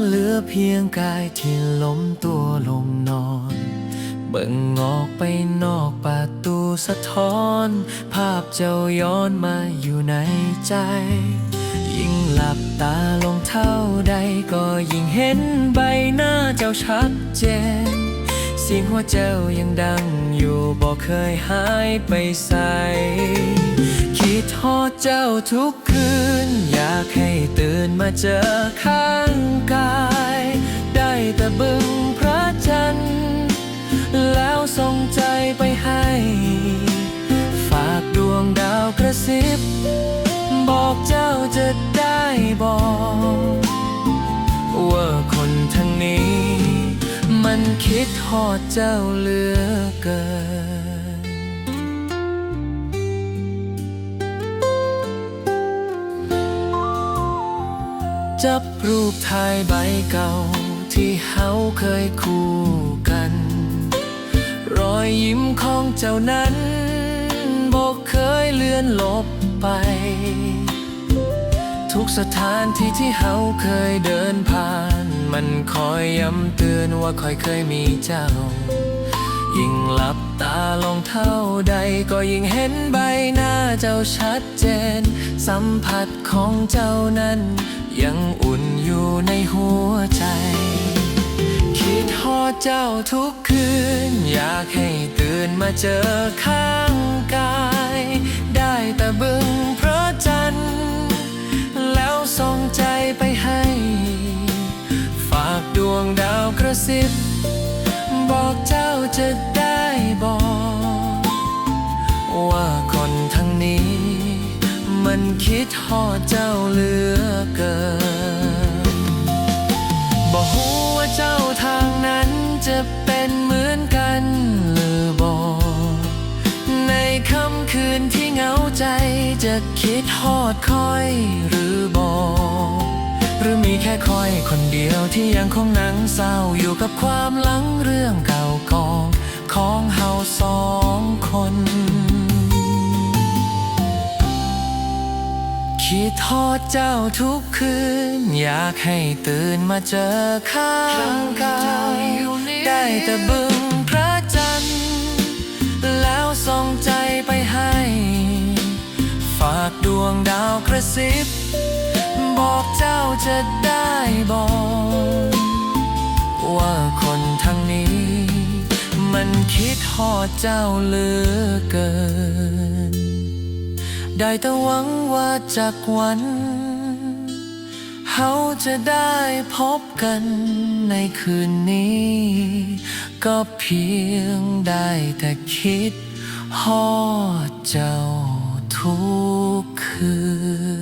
เหลือเพียงกายที่ล้มตัวลงนอนเบิ่งออกไปนอกประตูสะท้อนภาพเจ้าย้อนมาอยู่ในใจยิ่งหลับตาลงเท่าใดก็ยิ่งเห็นใบหน้าเจ้าชัดเจนเสียงหัวเจ้ายังดังอยู่บอกเคยหายไปใสคิดทอดเจ้าทุกคืนอยากให้ตื่นมาเจอข้างกายได้แต่บึงพระจันทร์แล้วส่งใจไปให้ฝากดวงดาวกระซิบบอกเจ้าจะได้บอกว่าคนทางนี้มันคิดทอดเจ้าเหลือเกินจับรูปถ่ายใบเก่าที่เฮาเคยคู่กันรอยยิ้มของเจ้านั้นบอกเคยเลือนลบไปทุกสถานที่ที่เฮาเคยเดินผ่านมันคอยย้ำเตือนว่าคอยเคยมีเจ้ายิ่งหลับตาลงเท่าใดก็ยิ่งเห็นใบหน้าเจ้าชัดเจนสัมผัสของเจ้านั้นยังอุ่นอยู่ในหัวใจคิดฮอดเจ้าทุกคืนอยากให้ตื่นมาเจอข้างกายได้แต่บึงพระจันทร์แล้วส่งใจไปให้ฝากดวงดาวกระซิบบอกเจ้าจะได้บอกว่าคนทางนี้มันคิดฮอดเจ้าเหลือเกินบอกว่าเจ้าทางนั้นจะเป็นเหมือนกันหรือบอกในค่ำคืนที่เหงาใจจะคิดฮอดคอยหรือบอกหรือมีแค่คอยคนเดียวที่ยังคงนั่งเศร้าอยู่กับความหลังเรื่องเก่ากองของเฮาสองคนคิดทอดเจ้าทุกคืนอยากให้ตื่นมาเจอข้างกายได้แต่บึงพระจันทร์แล้วส่งใจไปให้ฝากดวงดาวกระซิบบอกเจ้าจะได้บอกว่าคนทางนี้มันคิดฮอดเจ้าเหลือเกินได้แต่หวังว่าจากวันเฮาจะได้พบกันในคืนนี้ก็เพียงได้แต่คิดฮอดเจ้าทุกคืน